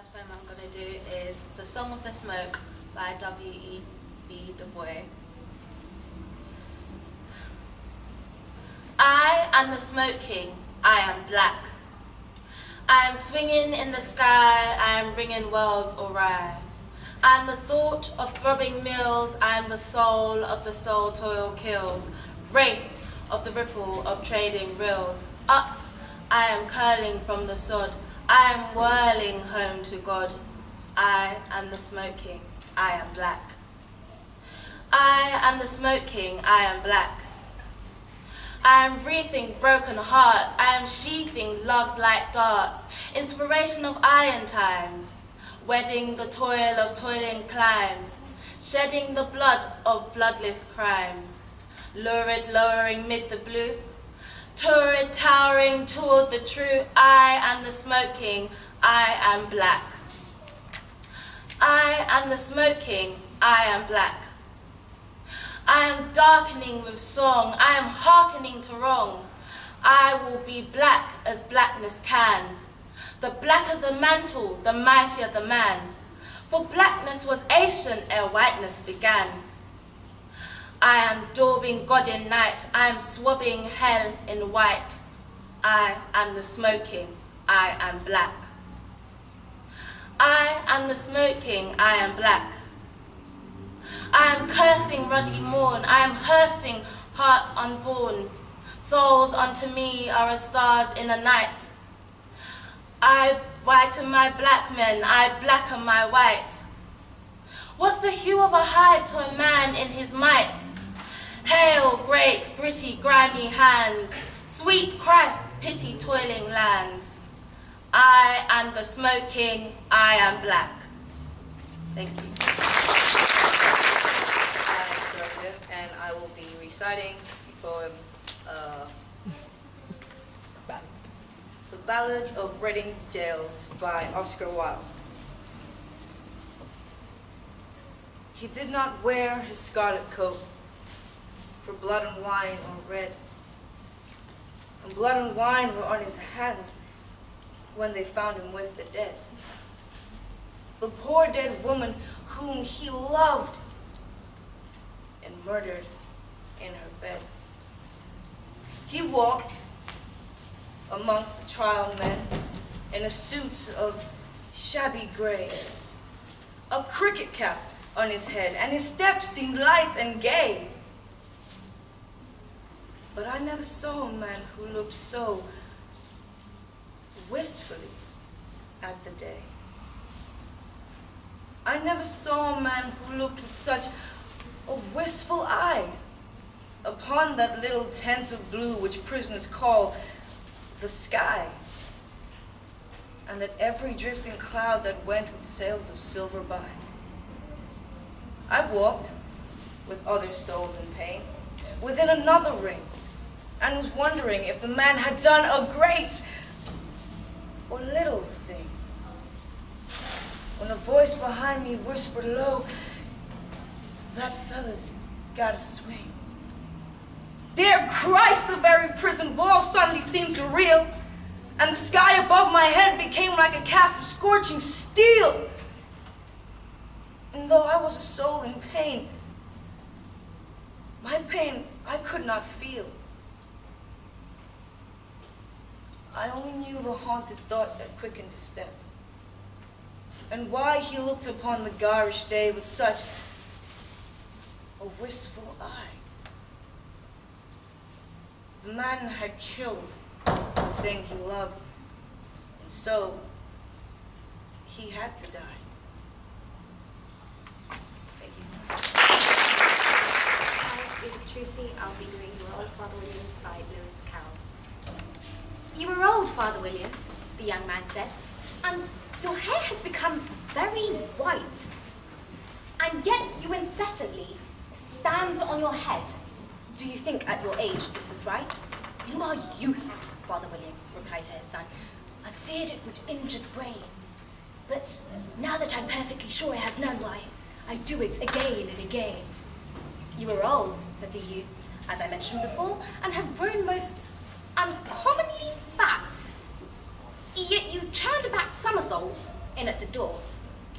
first poem I'm going to do is The Song of the Smoke by W.E.B. Du Bois. I am the Smoke King, I am black. I am swinging in the sky, I am ringing worlds awry. I am the thought of throbbing mills, I am the soul of the soul toil kills, wraith of the ripple of trading rills. Up, I am curling from the sod, I am whirling home to God. I am the Smoke King, I am black. I am the Smoke King, I am black. I am wreathing broken hearts, I am sheathing loves like darts, inspiration of iron times, wedding the toil of toiling climes, shedding the blood of bloodless crimes, lurid lowering mid the blue, torrid towering toward the true. I am the Smoke King, I am black. I am the Smoke King, I am black. I am darkening with song, I am hearkening to wrong. I will be black as blackness can. The blacker the mantle, the mightier the man. For blackness was ancient ere whiteness began. I am daubing God in night, I am swabbing hell in white. I am the Smoke King, I am black. I am the Smoke King, I am black. I am cursing ruddy morn, I am hearsing hearts unborn. Souls unto me are as stars in a night. I whiten my black men, I blacken my white. What's the hue of a hide to a man in his might? Hail, great, gritty, grimy hands, sweet Christ, pity toiling lands. I am the Smoke King, I am black. Thank you. I'm Joseph, and I will be reciting the poem, The Ballad of Reading Gaels by Oscar Wilde. He did not wear his scarlet coat for blood and wine or red, and blood and wine were on his hands when they found him with the dead. The poor dead woman whom he loved and murdered in her bed. He walked amongst the trial men in a suit of shabby gray, a cricket cap on his head, and his steps seemed light and gay. But I never saw a man who looked so wistfully at the day. I never saw a man who looked with such a wistful eye upon that little tent of blue which prisoners call the sky, and at every drifting cloud that went with sails of silver by. I walked with other souls in pain within another ring, and was wondering if the man had done a great or little thing, when a voice behind me whispered low, "That fella's gotta swing." Dear Christ, the very prison wall suddenly seemed to reel, and the sky above my head became like a cast of scorching steel. And though I was a soul in pain, my pain I could not feel. I only knew the haunted thought that quickened his step, and why he looked upon the garish day with such a wistful eye. The man had killed the thing he loved, and so he had to die. Thank you. Hi, Edith Tracy. I'll be doing You Were Old, Father Williams by Lewis Carroll. You were old, Father Williams, the young man said, and your hair has become very white. And yet you incessantly stand on your head. Do you think at your age this is right? In my youth, Father Williams replied to his son, I feared it would injure the brain. But now that I'm perfectly sure I have none, why, I do it again and again. You are old, said the youth, as I mentioned before, and have grown most uncommonly fat. Yet you turned back somersaults in at the door.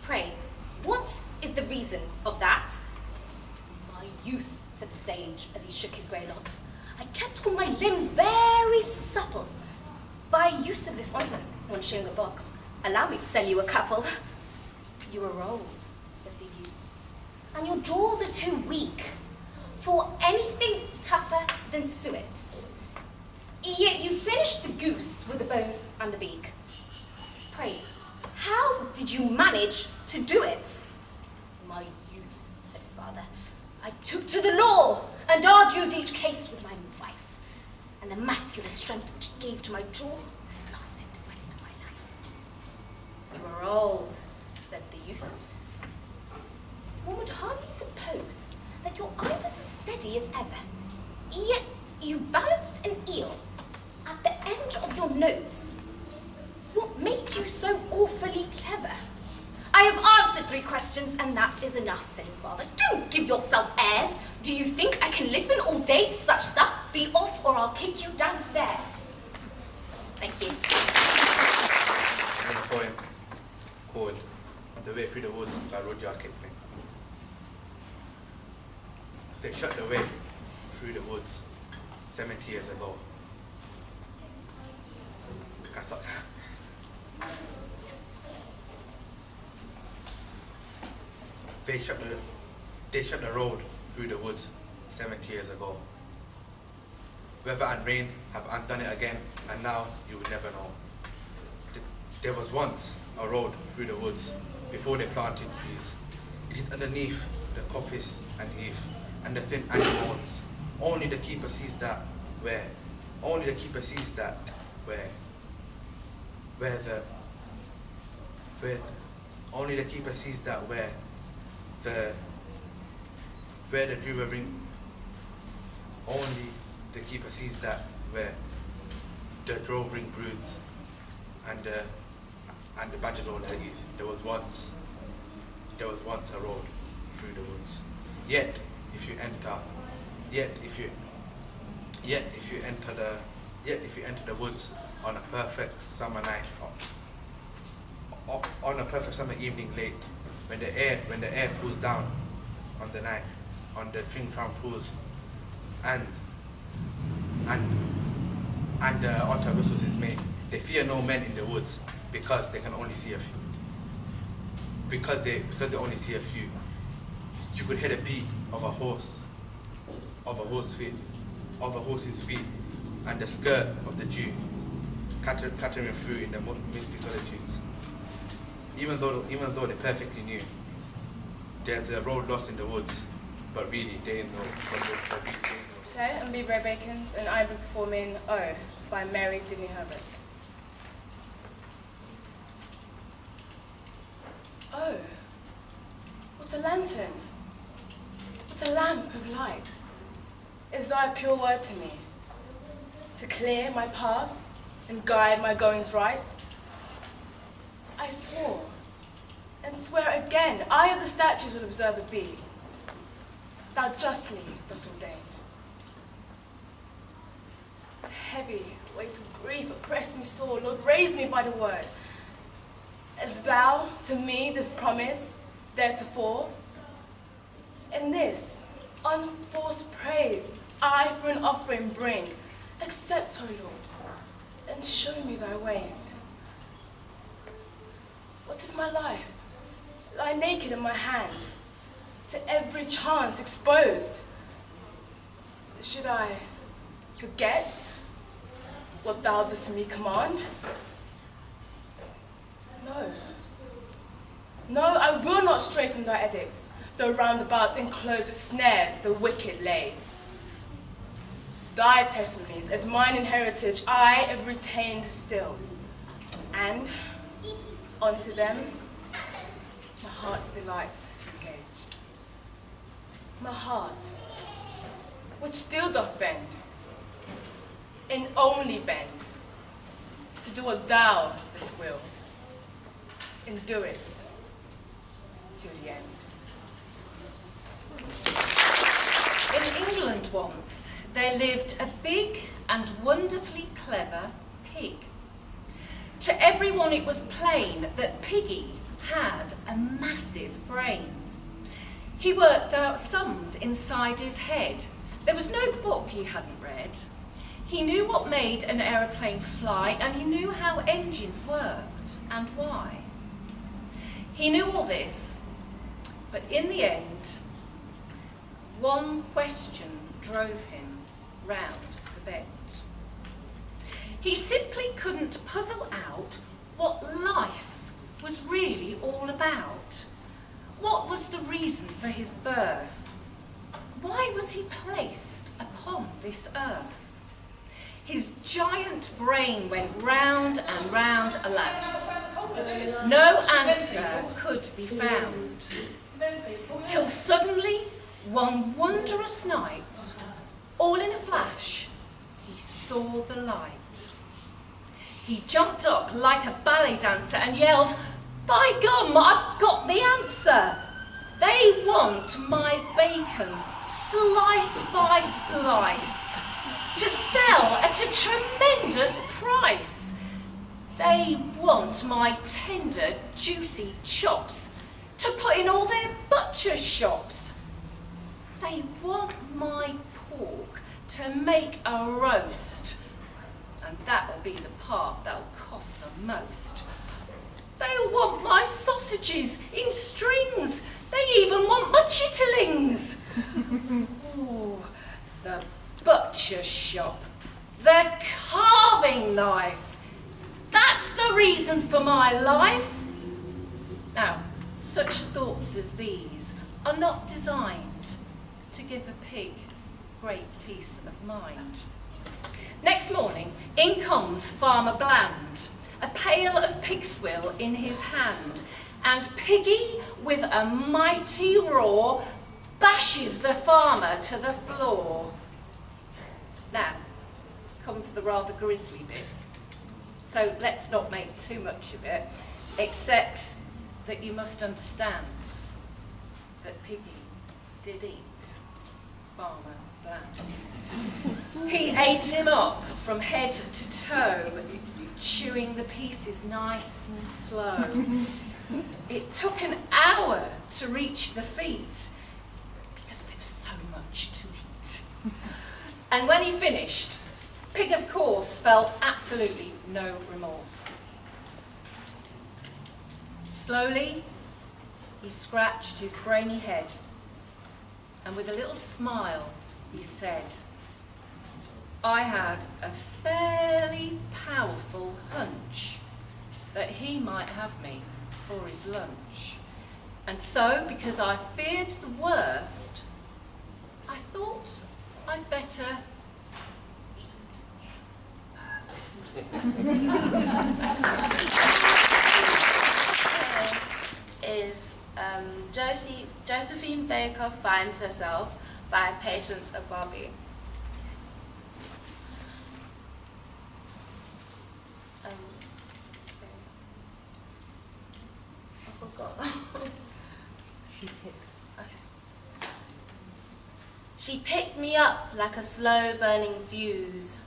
Pray, what is the reason of that? My youth, said the sage as he shook his grey locks. I kept all my limbs very supple. By use of this ointment, 1 shilling a box, allow me to sell you a couple. You are old, said the youth, and your jaws are too weak for anything tougher than suet. Yet you finished the goose with the bones and the beak. Pray, how did you manage to do it? My youth, said his father, I took to the law and argued each case with my wife, and the muscular strength which it gave to my jaw has lasted the rest of my life. You are old, said the youth. One would hardly suppose that your eye was as steady as ever, yet you balanced an eel at the end of your nose. What made you so awfully clever? I have answered 3 questions, and that is enough, said his father. Don't give yourself airs. Do you think I can listen all day to such stuff? Be off, or I'll kick you downstairs. Thank you. In a poem called The Way Through the Woods by Rudyard Kipling. They shut the way through the woods 70 years ago. I thought, they shut the road through the woods 70 years ago. Weather and rain have undone it again, and now you will never know. There was once a road through the woods before they planted trees. It is underneath the coppice and heath and the thin anemones. Only the keeper sees that where the dreamer ring. Only the keeper sees that where the drove ring broods and the badgers all at ease. There was once a road through the woods. Yet if you enter the woods on a perfect summer night, on a perfect summer evening late, when the air cools down on the night, on the tring tram pools, and the otter whistles is made, they fear no men in the woods because they can only see a few. Because they only see a few. You could hear the beat of a horse's feet, and the skirt of the dew clattering through in the misty solitudes. Even though they perfectly knew there's a road lost in the woods, but really they didn't know. Claire and B. Ray Bacons, and I will be performing O by Mary Sidney Herbert. Oh, what a lantern, what a lamp of light, is thy pure word to me, to clear my paths and guide my goings right. I swore, and swear again, I of the statutes will observe the bee, thou justly dost ordain. Heavy weights of grief oppress me sore, Lord, raise me by the word. As thou to me this promise theretofore, in this unforced praise I for an offering bring, accept, O Lord, and show me thy ways. What if my life lie naked in my hand, to every chance exposed? Should I forget what thou dost me command? No, I will not stray from thy edicts, though round about enclosed with snares the wicked lay. Thy testimonies, as mine in heritage, I have retained still, and unto them my heart's delights engage. My heart, which still doth bend, and only bend, to do what thou dost will, and do it till the end. In England once, there lived a big and wonderfully clever pig. To everyone it was plain that Piggy had a massive brain. He worked out sums inside his head. There was no book he hadn't read. He knew what made an aeroplane fly, and he knew how engines worked and why. He knew all this, but in the end, one question drove him round the bend. He simply couldn't puzzle out what life was really all about. What was the reason for his birth? Why was he placed upon this earth? His giant brain went round and round, alas. No answer could be found. Till suddenly, one wondrous night, all in a flash, he saw the light. He jumped up like a ballet dancer and yelled, "By gum, I've got the answer! They want my bacon, slice by slice, to sell at a tremendous price. They want my tender, juicy chops to put in all their butcher shops. They want my pork to make a roast, and that'll be the part that'll cost the most. They'll want my sausages in strings. They even want my chitterlings." Ooh, the butcher shop, the carving knife. That's the reason for my life. Now, such thoughts as these are not designed to give a pig great peace of mind. Next morning, in comes Farmer Bland, a pail of pig swill in his hand, and Piggy, with a mighty roar, bashes the farmer to the floor. Now, comes the rather grisly bit. So let's not make too much of it, except that you must understand that Piggy did eat Farmer Bland. He ate him up from head to toe, chewing the pieces nice and slow. It took an hour to reach the feet, because there was so much to eat. And when he finished, Pig, of course, felt absolutely no remorse. Slowly, he scratched his brainy head, and with a little smile, he said, "I had a fairly powerful hunch that he might have me for his lunch. And so, because I feared the worst, I thought I'd better eat Is Josephine Baker Finds Herself by Patience Agbabi. I forgot. She picked me up like a slow burning fuse.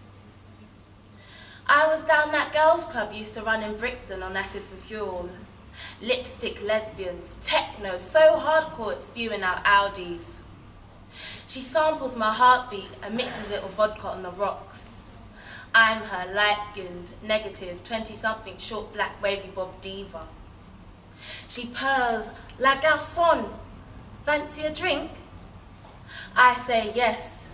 I was down that girls' club used to run in Brixton on acid for fuel. Lipstick lesbians, techno, so hardcore it's spewing out Audis. She samples my heartbeat and mixes it with vodka on the rocks. I'm her light-skinned, negative, 20-something, short black wavy bob diva. She purrs, "La garçon, fancy a drink?" I say yes.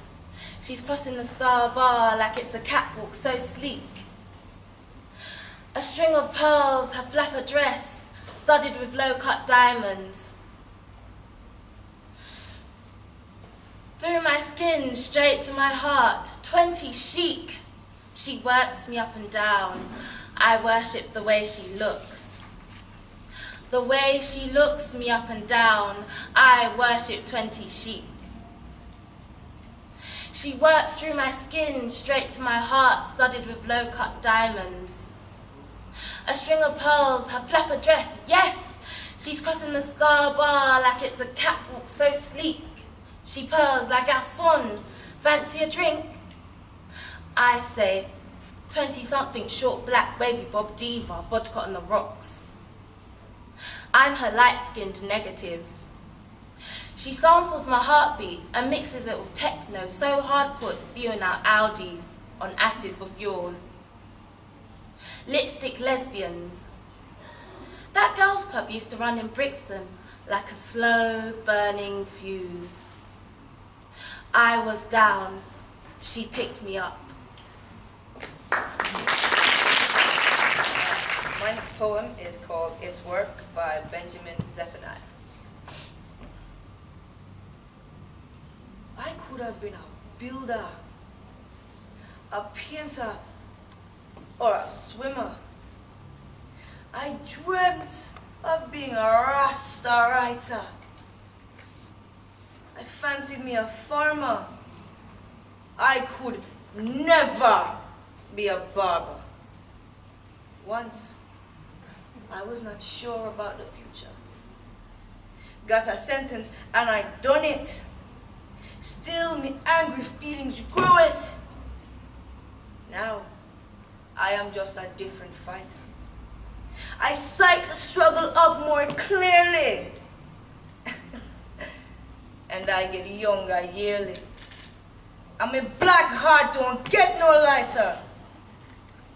She's crossing the star bar like it's a catwalk so sleek. A string of pearls, her flapper dress, studded with low-cut diamonds. Through my skin, straight to my heart, 20 chic. She works me up and down. I worship the way she looks. The way she looks me up and down, I worship 20 chic. She works through my skin, straight to my heart, studded with low-cut diamonds. A string of pearls, her flapper dress, yes! She's crossing the star bar like it's a catwalk so sleek. She purrs, "La garçon, fancy a drink?" I say, 20-something short black wavy bob diva, vodka on the rocks. I'm her light-skinned negative. She samples my heartbeat and mixes it with techno so hardcore it's spewing out Audis on acid for fuel. Lipstick lesbians. That girls' club used to run in Brixton like a slow burning fuse. I was down, she picked me up. My next poem is called It's Work by Benjamin Zephaniah. I could have been a builder, a painter, or a swimmer. I dreamt of being a Rasta writer. I fancied me a farmer. I could never be a barber. Once, I was not sure about the future. Got a sentence and I done it. Still me angry feelings groweth. Now, I am just a different fighter. I sight the struggle up more clearly. And I get younger yearly. And my black heart don't get no lighter.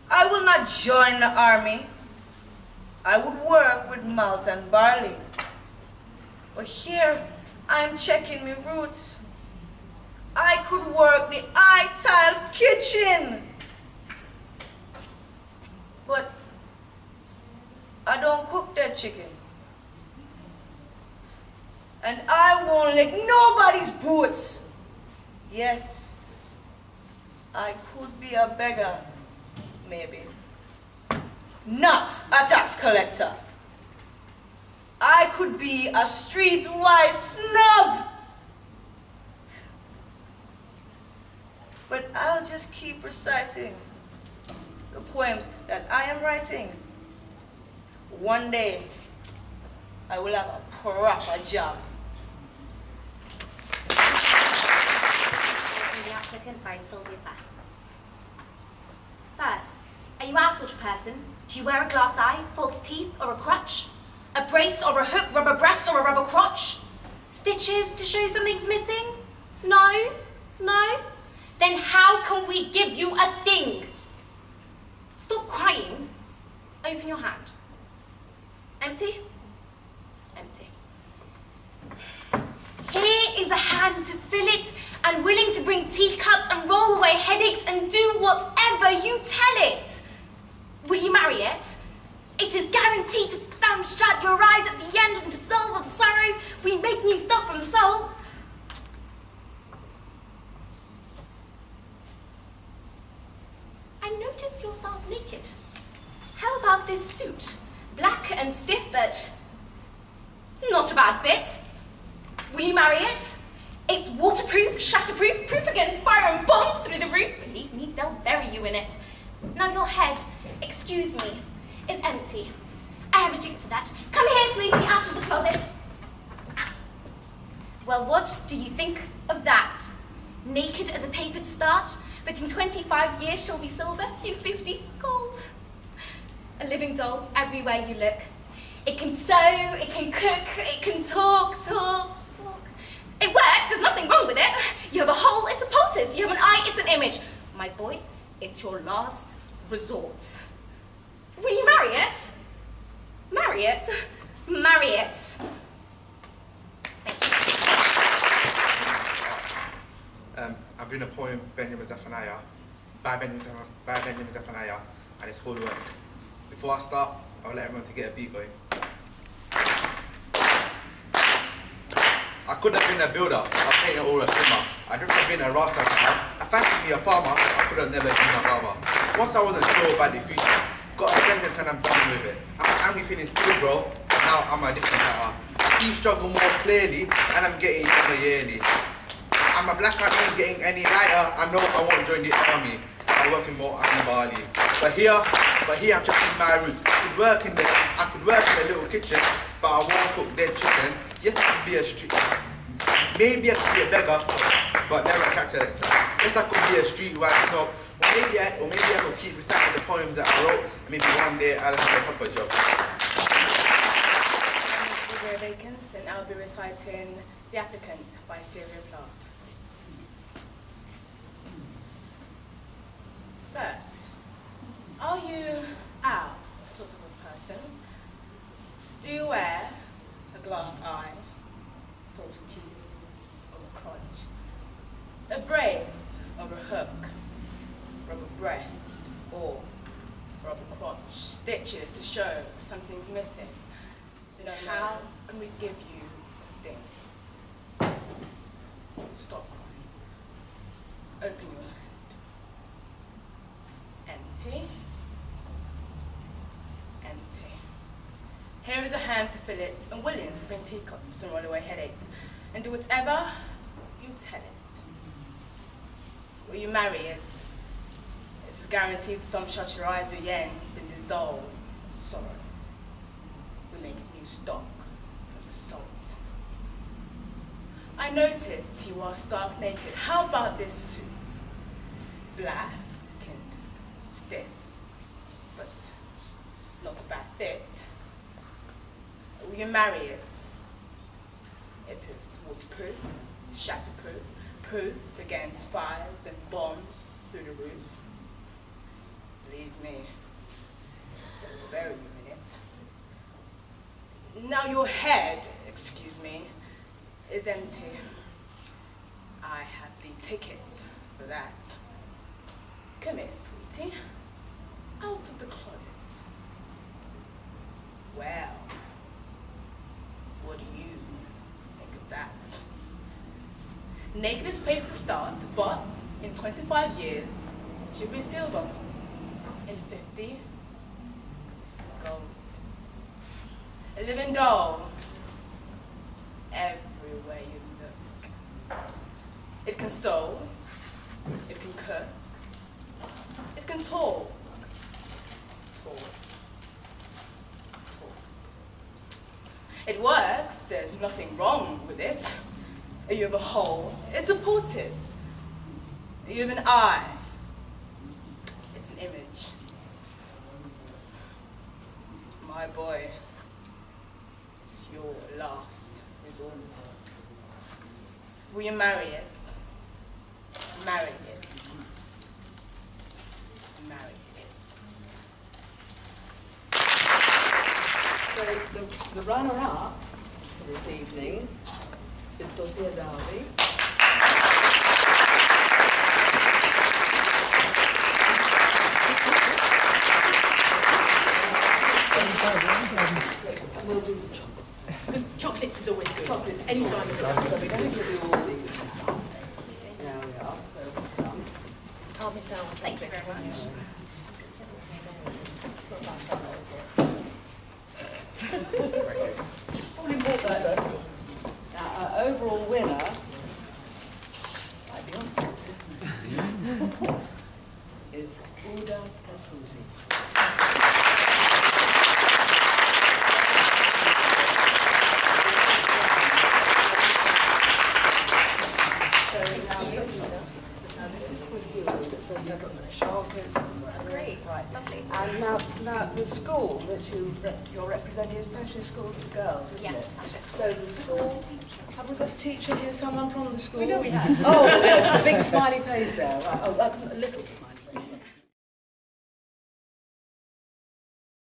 I will not join the army. I would work with malt and barley. But here, I am checking my roots. I could work the I-tile kitchen. But I don't cook that chicken. And I won't lick nobody's boots. Yes, I could be a beggar, maybe. Not a tax collector. I could be a streetwise snub. But I'll just keep reciting the poems that I am writing. One day, I will have a proper job. The applicant by Sylvia Plath. First, are you our sort of person? Do you wear a glass eye, false teeth, or a crutch? A brace or a hook, rubber breast or a rubber crotch? Stitches to show something's missing? No? No? Then how can we give you a thing? Stop crying. Open your hand. Empty? Empty. Here is a hand to fill it and willing to bring teacups and roll away headaches and do whatever you tell it. Will you marry it? It is guaranteed to damn shut your eyes at the end and dissolve of sorrow. We make new stuff from the soul. I notice you're stark naked. How about this suit? Black and stiff, but not a bad fit. Will you marry it? It's waterproof, shatterproof, proof against fire and bombs through the roof. Believe me, they'll bury you in it. Now your head, excuse me, is empty. I have a ticket for that. Come here, sweetie, out of the closet. Well, what do you think of that? Naked as a papered start, but in 25 years she'll be silver, in 50 gold. A living doll everywhere you look. It can sew, it can cook, it can talk. It works, there's nothing wrong with it. You have a hole, it's a poultice. You have an eye, it's an image. My boy, it's your last resort. Will you marry it? Marry it? Marry it. Thank you. I've written a poem, Benjamin Zephaniah, by Benjamin Zephaniah, and it's called Work. Before I start, I'll let everyone to get a beat going. I could have been a builder, a painter or a swimmer. I dreamt of being a Rasta farmer. I fancied me a farmer, I could have never been a barber. Once I wasn't sure about the future, got a sentence and I'm done with it. And my angry feelings still grow, but now I'm a different writer. I see struggle more clearly, and I'm getting younger yearly. I'm a black man, ain't getting any lighter. I know I won't join the army. I'm working more on Bali. But here I'm checking my roots. I could work in a little kitchen, but I won't cook dead chicken. Yes, I could be a street. Maybe I could be a beggar, but never a tax collector. Guess I could be a streetwise snob, or maybe I could keep reciting the poems that I wrote, and maybe one day I'll have a proper job. I'm Vacant, and I'll be reciting The Applicant by Sylvia Plath. First, are you out sort of a person? Do you wear a glass eye, false teeth, or a crotch, a brace or a hook, rubber breast or rubber crotch, stitches to show something's missing? Then how can we give you a thing? Stop crying. Open your hand. Empty. Empty. Here is a hand to fill it, and willing to bring teacups and roll away headaches, and do whatever you tell it. Will you marry it? This is guarantees the thumb shut your eyes again, then dissolve sorrow. We make new stock of the salt. I notice you are stark naked. How about this suit? Black and stiff, but not a bad fit. Will you marry it? It is waterproof, shatterproof, proof against fires and bombs through the roof. Believe me, they will bury you in it. Now your head, excuse me, is empty. I have the ticket for that. Come here, sweetie. Out of the closet. Well, what do you think of that? Naked is paid to start, but in 25 years, she'll be silver. In 50, gold. A living doll. Everywhere you look. It can sew, it can cook, it can talk. It works, there's nothing wrong with it. You have a hole, it's a poultice. You have an eye, it's an image. My boy, it's your last resort. Will you marry it? Marry it. Marry it. So the runner-up for this evening is Dorothea Darby. We'll do the chocolate. Because chocolates is always good. Chocolates. Anytime. So we're going to give you all these now. There we are. So we're done. I'll miss out on Thank you very much. It's not that fun, is it? All important stuff. Now, our overall winner, might be on six, isn't it? Is Uda Capuzzi. Now this is for you. So you've got the shoulders. Great. Right. Lovely. And now the school that you're representing is Precious School for Girls, isn't Yes, it? Precious. So the school, have we got a teacher here, someone from the school? We know we have. Oh, there's the big smiley face there. Right. Oh, a little smiley